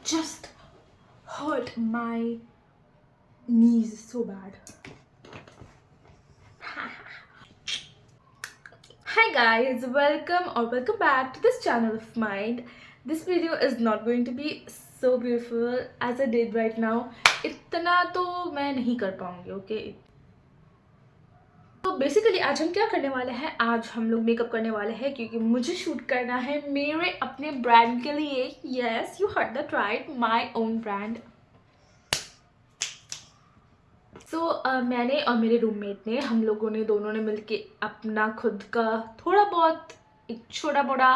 just hurt my knees so bad. Hi guys, welcome back to this channel of mine. This video is not going to be so beautiful as I did right now. इतना तो मैं नहीं कर पाऊंगी, okay? तो basically आज हम क्या करने वाले हैं, आज हम लोग मेकअप करने वाले हैं क्योंकि मुझे शूट करना है मेरे अपने ब्रांड के लिए. Yes, you heard that right, my own brand. मैंने और मेरे रूममेट ने, हम लोगों ने दोनों ने मिलके अपना खुद का थोड़ा बहुत एक छोटा मोटा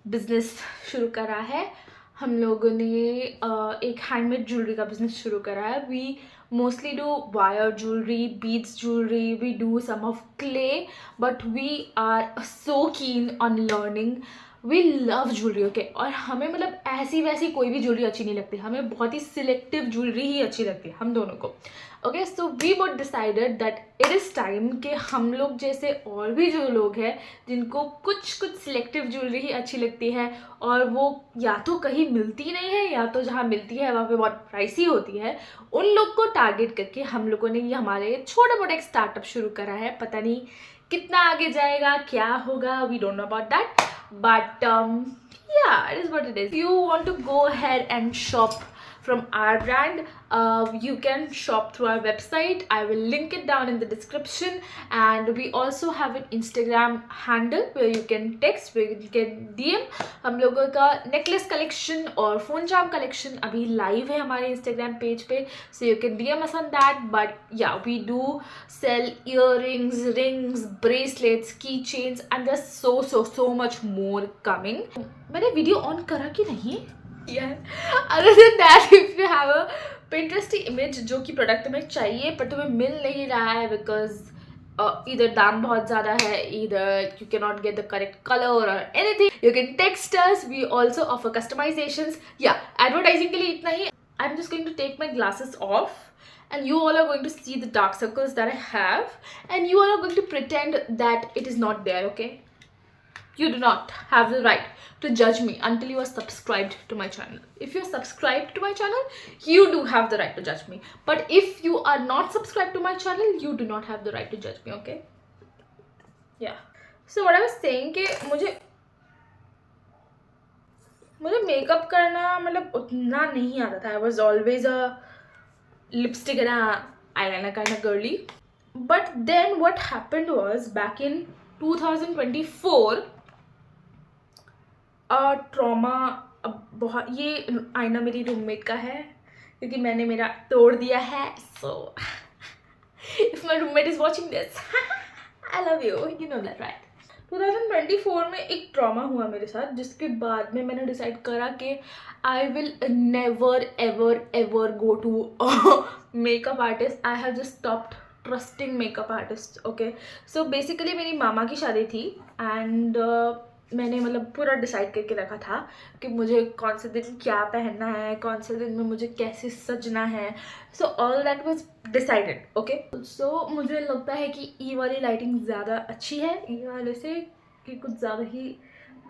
बिजनेस शुरू करा है. हम लोगों ने एक हैंडमेड ज्वेलरी का बिजनेस शुरू करा है. We mostly do wire jewellery, beads jewellery, we do some of clay, but we are so keen on learning. We love jewellery, okay? और हमें मतलब ऐसी वैसी कोई भी ज्वेलरी अच्छी नहीं लगती, हमें बहुत ही सिलेक्टिव ज्वेलरी ही अच्छी लगती है हम दोनों को. Okay, so we both decided that it is time कि हम लोग जैसे और भी जो लोग हैं जिनको कुछ सिलेक्टिव ज्वेलरी ही अच्छी लगती है और वो या तो कहीं मिलती नहीं है या तो जहाँ मिलती है वहाँ पे बहुत प्राइसी होती है, उन लोग को टारगेट करके हम लोगों ने ये हमारे छोटा मोटा एक स्टार्टअप शुरू करा है. पता नहीं कितना आगे जाएगा, क्या होगा, we don't know about that, but yeah, it is what it is. If you want to go ahead and shop from our brand, you can shop through our website. I will link it down in the description, and we also have an Instagram handle where you can text, where you can DM. हम लोगों का necklace collection और phone charm collection अभी live है हमारे Instagram page पे, so you can DM us on that. But yeah, we do sell earrings, rings, bracelets, keychains, and there's so much more coming. मैंने video on करा कि नहीं? Yeah. Other than that, if you have a Pinterest image जो कि product तुम्हें चाहिए पर तुम्हें मिल नहीं रहा है because either दाम बहुत ज़्यादा है, either you cannot get the correct color or anything, you can text us. We also offer customizations. Yeah, advertising के लिए इतना ही. I'm just going to take my glasses off and you all are going to see the dark circles that I have, and you all are going to pretend that it is not there, okay? You do not have the right to judge me until you are subscribed to my channel. If you are subscribed to my channel, you do have the right to judge me. But if you are not subscribed to my channel, you do not have the right to judge me, okay? Yeah. So what I was saying कि मुझे makeup करना मतलब उतना नहीं आता था. I was always a lipstick and eyeliner kind of girly. But then what happened was back in 2024, trauma. अब बहुत, ये आईना मेरी रूममेट का है क्योंकि मैंने मेरा तोड़ दिया है. So if my roommate is watching this, I love you, you know that right. 2024 में एक ट्रॉमा हुआ मेरे साथ, जिसके बाद में मैंने डिसाइड करा कि I will never ever ever go to makeup artist. I have just stopped trusting makeup artist. Okay, so basically मेरी मामा की शादी थी एंड मैंने मतलब पूरा डिसाइड करके रखा था कि मुझे कौन से दिन क्या पहनना है, कौन से दिन में मुझे कैसे सजना है. So all that was decided. Okay, so मुझे लगता है कि ई वाली लाइटिंग ज़्यादा अच्छी है ई वाले से, कि कुछ ज़्यादा ही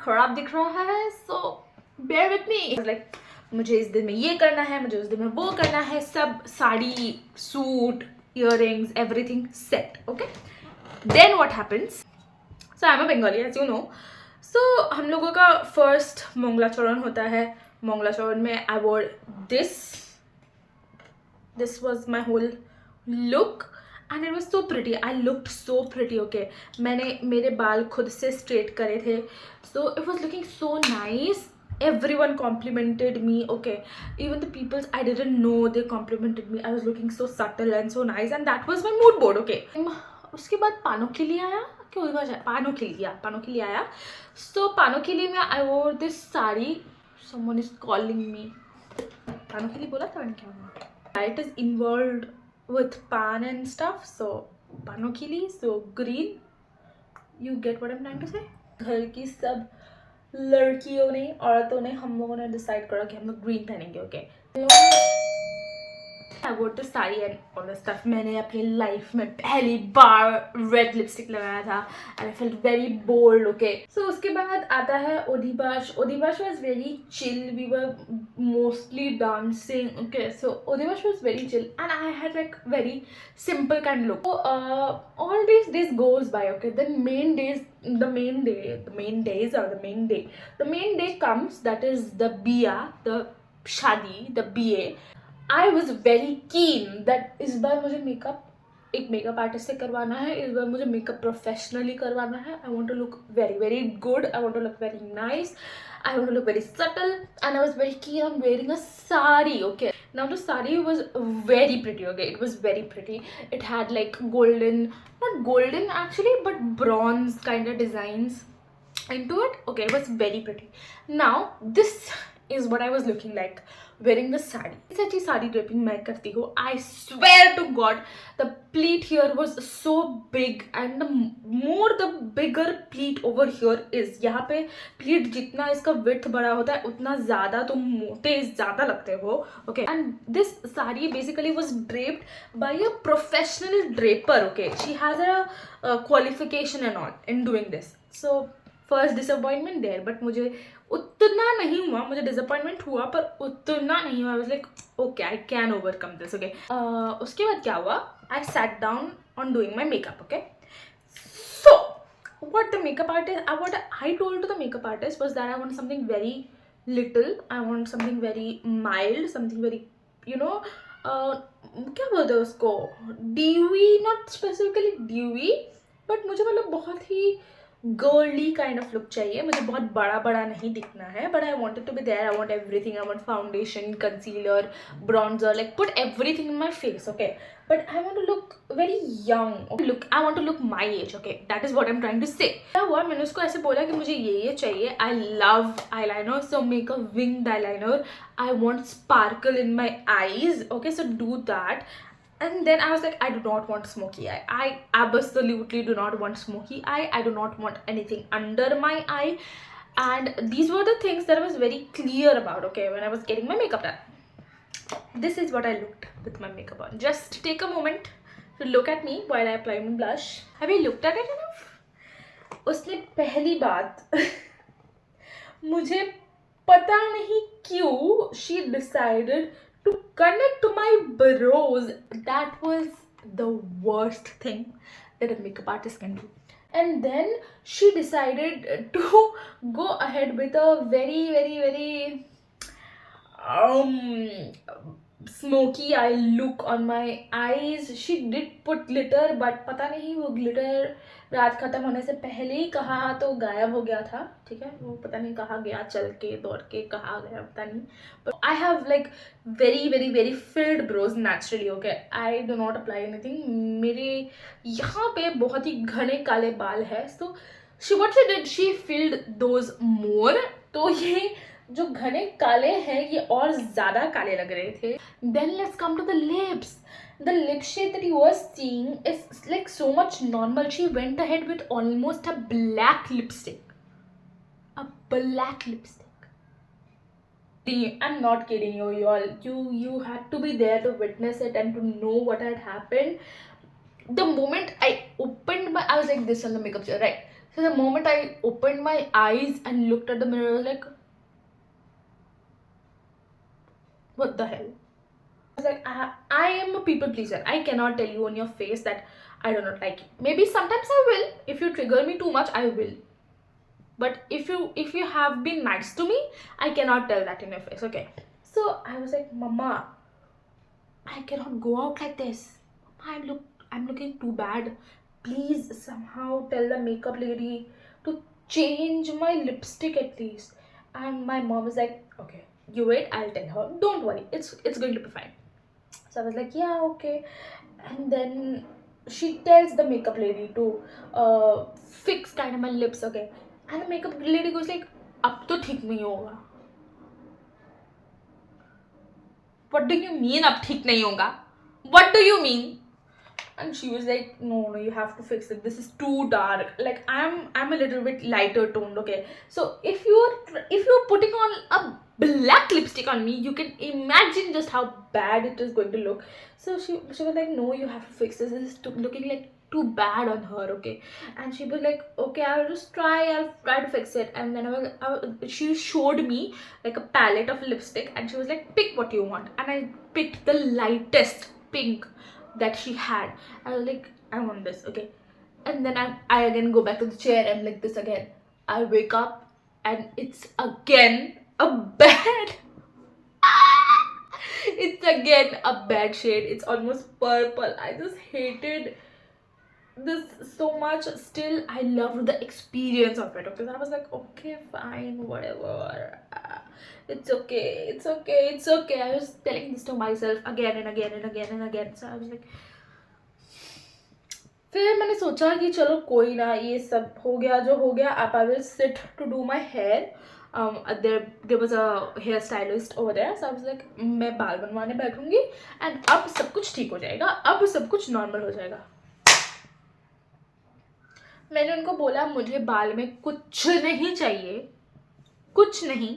ख़राब दिख रहा है. सो बेयर विथ मी. लाइक मुझे इस दिन में ये करना है, मुझे उस दिन में वो करना है, सब sari, suit, earrings, everything set. Okay, then what happens. So I am a Bengali, as you know. So हम लोगों का फर्स्ट मंगलाचरण होता है. मंगलाचरण में I wore this was my whole look and it was so pretty. I looked so pretty. Okay, मैंने मेरे बाल खुद से स्ट्रेट करे थे. So it was looking so nice. Everyone complimented me. Okay, even the people I didn't know, they complimented me. I was looking so subtle and so nice, and that was my mood board. Okay, उसके बाद पानोखिली आया. पानोखिली आया. सो पानोखिली में I wore this sari. Someone is calling me. पानोखिली बोला था मैंने, क्या हुआ? It is involved with paan and stuff. So पानोखिली, so green. You get what I am trying to say. घर की सब लड़कियों ने, औरतों ने, हम लोगों ने डिसाइड करा कि हम लोग ग्रीन पहनेंगे. Okay, I wore the sari and all the stuff. मैंने अपनी लाइफ में पहली बार रेड लिपस्टिक लगाया था and I felt very bold. Okay, so उसके बाद आता है Odhibash. Odhibash was very chill. We were mostly dancing. Okay, so Odhibash was very chill and I had like very simple kind of look. So all these days goes by. Okay, the main day comes, that is the biya, the shadi, the BA. I was very keen that इस बार मुझे एक makeup artist से करवाना है, इस बार मुझे makeup professionally करवाना है. I want to look very very good, I want to look very nice, I want to look very subtle, and I was very keen on wearing a sari. Okay, now the sari was very pretty. Okay, it was very pretty. It had like golden, not golden actually, but bronze kind of designs into it. Okay, it was very pretty. Now this is what I was looking like wearing the sari. Such a sari draping मैं करती हूँ. I swear to God, the pleat here was so big, and the bigger pleat over here is. यहाँ पे pleat जितना इसका width बड़ा होता है उतना ज़्यादा तुम मोटे ज़्यादा लगते हो. Okay, and this sari basically was draped by a professional draper. Okay, she has a qualification and all in doing this. So first disappointment there, but मुझे उतना नहीं हुआ. मुझे डिसअपॉइंटमेंट हुआ पर उतना नहीं हुआ. I was like okay, I can overcome this. Okay, उसके बाद क्या हुआ, I sat down on doing my makeup. Okay, so what the makeup artist, what I told to the makeup artist was that I want something very little, I want something very mild, something very, you know, क्या बोलते हैं उसको, dewy, not specifically dewy, but मुझे मतलब बहुत ही girly kind of look चाहिए. मुझे बहुत बड़ा बड़ा नहीं दिखना है, but I wanted to be there. I want everything. I want foundation, concealer, bronzer, like put everything in my face. Okay, but I want to look very young. Look, I want to look my age. Okay, that is what I am trying to say. क्या हुआ, मैंने उसको ऐसे बोला कि मुझे ये चाहिए. I love eye liner, so make a winged eye liner. I want sparkle in my eyes. Okay, so do that. And then I was like, I do not want smoky eye. I absolutely do not want smoky eye. I do not want anything under my eye. And these were the things that I was very clear about, okay, when I was getting my makeup done. This is what I looked with my makeup on. Just take a moment to look at me while I apply my blush. Have you looked at it enough? उसने पहली बात मुझे पता नहीं क्यों she decided to connect to my brows. That was the worst thing that a makeup artist can do. And then she decided to go ahead with a very very very smoky eye look on my eyes. She did put glitter, but पता नहीं वो glitter रात ख़त्म होने से पहले ही कहाँ तो गायब हो गया था. ठीक है, वो पता नहीं कहाँ गया, चल के दौड़ के कहाँ गया पता नहीं. But I have like very very very filled brows naturally. Okay, I do not apply anything. मेरे यहाँ पे बहुत ही घने काले बाल है. So what she did, she filled those more. तो ये जो घने काले हैं ये और ज़्यादा काले लग रहे थे. Then let's come to the lips. The lip shade that you were seeing is like so much normal. She went ahead with almost a black lipstick. A black lipstick. I'm not kidding you, y'all. You had to be there to witness it and to know what had happened. The moment I opened I was like this on the makeup chair, right? So the moment I opened my eyes and looked at the mirror, I was like, what the hell? I was like, I am a people pleaser. I cannot tell you on your face that I do not like you. Maybe sometimes I will. If you trigger me too much, I will. But if you have been nice to me, I cannot tell that in your face. Okay. So I was like, Mama, I cannot go out like this. I'm looking too bad. Please somehow tell the makeup lady to change my lipstick at least. And my mom was like, okay, you wait, I'll tell her. Don't worry, it's going to be fine. So I was like, yeah, okay. And then she tells the makeup lady to fix kind of my lips. Okay. And the makeup lady goes like, अब तो ठीक नहीं होगा. What do you mean अब ठीक नहीं होगा? What do you mean? And she was like, no, you have to fix it. This is too dark. Like I'm a little bit lighter toned. Okay. So if you're putting on a black lipstick on me, you can imagine just how bad it is going to look. So she was like, no, you have to fix this. This is looking like too bad on her, okay? And she was like, okay, I'll try to fix it. And then she showed me like a palette of lipstick, and she was like, pick what you want. And I picked the lightest pink that she had. I was like, I want this, okay? And then I again go back to the chair and like this again. I wake up and it's again a bad it's again a bad shade. It's almost purple. I just hated this so much. Still, I loved the experience of it, okay? So I was like, okay, fine, whatever. It's okay, it's okay, it's okay. I was telling this to myself again and again and again and again. So I was like, फिर मैंने सोचा कि चलो कोई ना, ये सब हो गया जो हो गया. अब I will sit to do my hair. There was a hair stylist over there, so I was like, मैं बाल बनवाने बैठूंगी and अब सब कुछ ठीक हो जाएगा, अब सब कुछ नॉर्मल हो जाएगा. मैंने उनको बोला मुझे बाल में कुछ नहीं चाहिए, कुछ नहीं,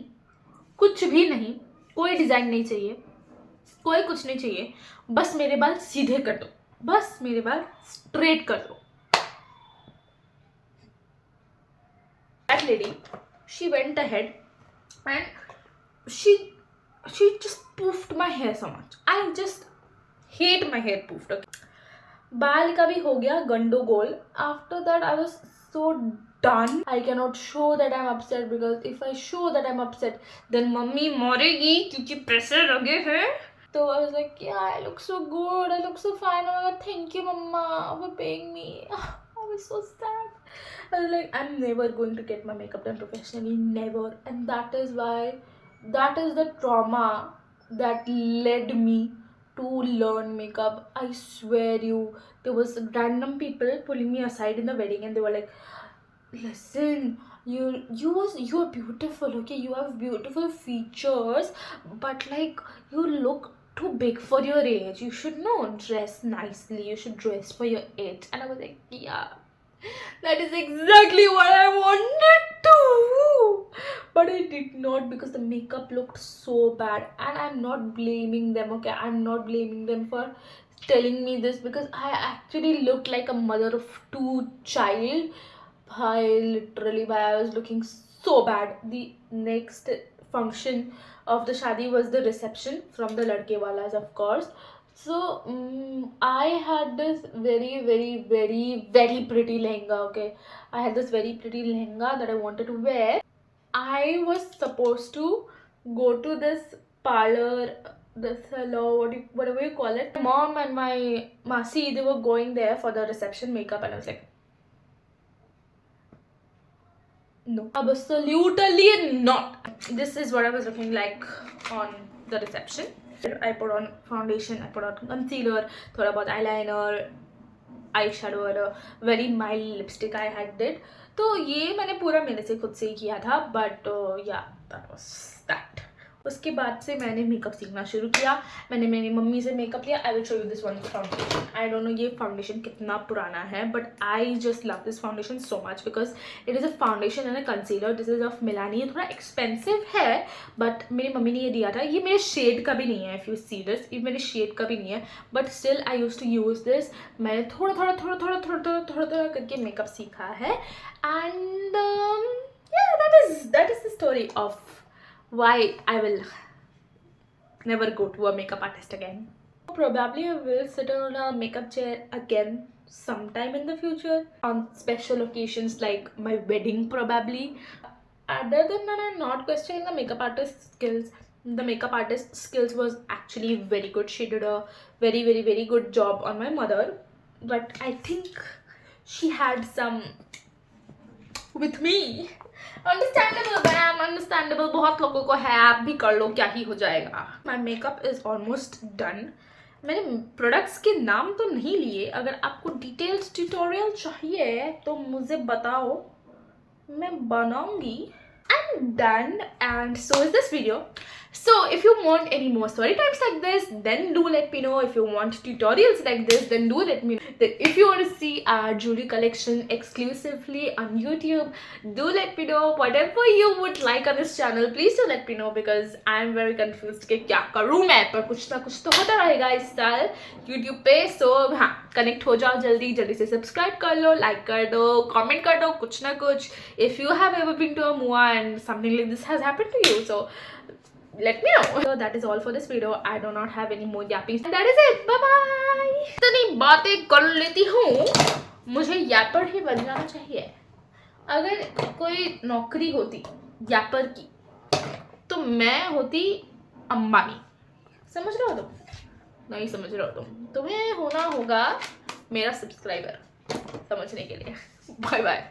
कुछ भी नहीं, कोई डिज़ाइन नहीं चाहिए, कोई कुछ नहीं चाहिए, बस मेरे बाल सीधे कर दो, बस मेरे बाल स्ट्रेट कर दो. That lady, she went ahead and she just poofed my hair so much. I just hate my hair poofed, okay? बाल का भी हो गया गंडोगोल. After that I was so done. I cannot show that I'm upset, because if I show that I'm upset, then mummy मरेगी क्योंकि pressure लगे हैं. So I was like, yeah, I look so good, I look so fine. Oh my god, thank you mama for paying me. I was so sad. I was like, I'm never going to get my makeup done professionally, never. And that is why, that is the trauma that led me to learn makeup. I swear you, there was random people pulling me aside in the wedding, and they were like, listen, you're beautiful, okay? You have beautiful features, but like you look too big for your age. You should dress nicely. You should dress for your age. And I was like, yeah, that is exactly what I wanted to. But I did not, because the makeup looked so bad. And I'm not blaming them, okay? I'm not blaming them for telling me this, because I actually looked like a mother of two child. I was looking so bad. The next function of the shadi was the reception from the ladke walas, of course. So I had this very, very, very, very pretty lehenga, okay? I had this very pretty lehenga that I wanted to wear. I was supposed to go to this parlor, this salon, whatever you call it. My mom and my masi, they were going there for the reception makeup, and I was like, no, absolutely not. This is what I was looking like on the reception. I put on foundation, I put on concealer, thoda bahut eyeliner, eyeshadow और a very mild lipstick I had did. तो ये मैंने पूरा मेरे से खुद से ही किया था. But yeah, that was that. उसके बाद से मैंने मेकअप सीखना शुरू किया. मैंने मेरी मम्मी से मेकअप लिया. I will show you this one foundation. I don't know ये फाउंडेशन कितना पुराना है, but I just love this foundation so much, because it is a foundation and a concealer. This is of Milani. ये थोड़ा expensive है, but मेरी mummy ने ये दिया था. ये मेरे शेड का भी नहीं है. इफ़ यू सी दिस, ये मेरे शेड का भी नहीं है, but still I use to use this. मैंने थोड़ा थोड़ा करके मेकअप सीखा है. And that is the story of why I will never go to a makeup artist again. Probably I will sit on a makeup chair again sometime in the future on special occasions like my wedding probably. Other than that, I'm not questioning the makeup artist skills. The makeup artist skills was actually very good. She did a very, very, very good job on my mother, but I think she had some with me. Understandable, ma'am, understandable. बहुत लोगों को है, आप भी कर लो, क्या ही हो जाएगा. My makeup is almost done. मैंने प्रोडक्ट्स के नाम तो नहीं लिए. अगर आपको डिटेल्स ट्यूटोरियल चाहिए तो मुझे बताओ, मैं बनाऊंगी. I'm done, and so is this video. So if you want any more story times like this, then do let me know. If you want tutorials like this, then do let me know. If you want to see our jewelry collection exclusively on YouTube, do let me know. Whatever you would like on this channel, please do let me know, because I am very confused कि क्या करूँ मैं, पर कुछ ना कुछ तो होता रहेगा इस साल YouTube पे. So हाँ, कनेक्ट हो जाओ जल्दी जल्दी से, सब्सक्राइब कर लो, लाइक कर दो, कमेंट कर दो, कुछ ना कुछ. If you have ever been to a MUA and something like this has happened to you, so let me know. So that is all for this video. I do not have any more yappies. And that is it. Bye bye. इतनी बातें कर लेती हूँ, मुझे यापर ही बन जाना चाहिए. अगर कोई नौकरी होती यापर की, तो मैं होती अंबानी. समझ रहे हो तुम? नहीं समझ रहे हो तुम? तुम्हें होना होगा मेरा सब्सक्राइबर समझने के लिए. Bye bye.